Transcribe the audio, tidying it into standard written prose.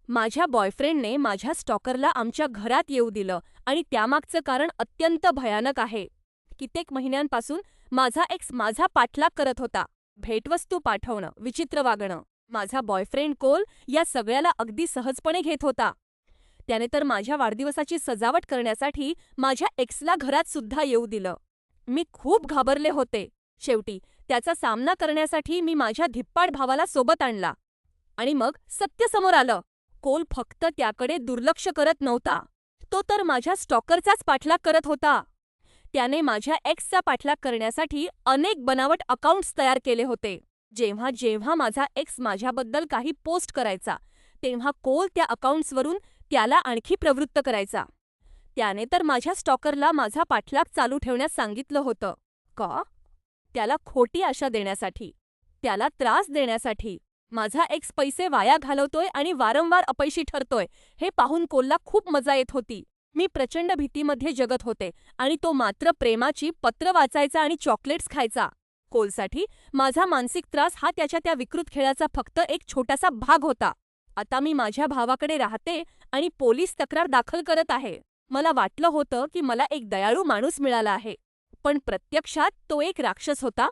माझ्या बॉयफ्रेंडने माझ्या स्टॉकरला आमच्या घरात येऊ दिलं आणि त्यामागचं कारण अत्यंत भयानक आहे. कित्येक महिन्यांपासून माझा एक्स माझा पाठलाग करत होता. भेटवस्तू पाठवणं, विचित्र वागणं. माझा बॉयफ्रेंड कोल या सगळ्याला अगदी सहजपणे घेत होता. त्याने तर माझ्या वाढदिवसाची सजावट करण्यासाठी माझ्या एक्सला घरात सुद्धा येऊ दिलं. मी खूप घाबरले होते. शेवटी त्याचा सामना करण्यासाठी मी माझ्या धिप्पाड भावाला सोबत आणला. आणि मग सत्य समोर आलं. कोल फक्त त्याकडे दुर्लक्ष करत नव्हता. तो तर माझ्या स्टॉकरचाच पाठलाग करत होता. त्याने माझ्या एक्सचा पाठलाग करण्यासाठी अनेक बनावट अकाउंट्स तयार केले होते. जेव्हा जेव्हा माझा एक्स माझ्याबद्दल काही पोस्ट करायचा, तेव्हा कोल त्या अकाउंट्सवरून त्याला आणखी प्रवृत्त करायचा. त्याने तर माझ्या स्टॉकरला माझा पाठलाग चालू ठेवण्यास सांगितलं होतं. का? त्याला खोटी आशा देण्यासाठी, त्याला त्रास देण्यासाठी. माझा एक्स पैसे वाया घालवतोय आणि वारंवार अपयशी ठरतोय हे पाहून कोलला खूप मजा येत होती. मी प्रचंड भीतीमध्ये जगत होते आणि तो मात्र प्रेमाची पत्र वाचायचा आणि चॉकलेट्स खायचा. कोलसाठी माझा मानसिक त्रास हा त्याच्या त्या विकृत खेळाचा फक्त एक छोटासा भाग होता. आता मी माझ्या भावाकडे राहते आणि पोलीस तक्रार दाखल करत आहे. मला वाटलं होतं की मला एक दयाळू माणूस मिळाला आहे, पण प्रत्यक्षात तो एक राक्षस होता.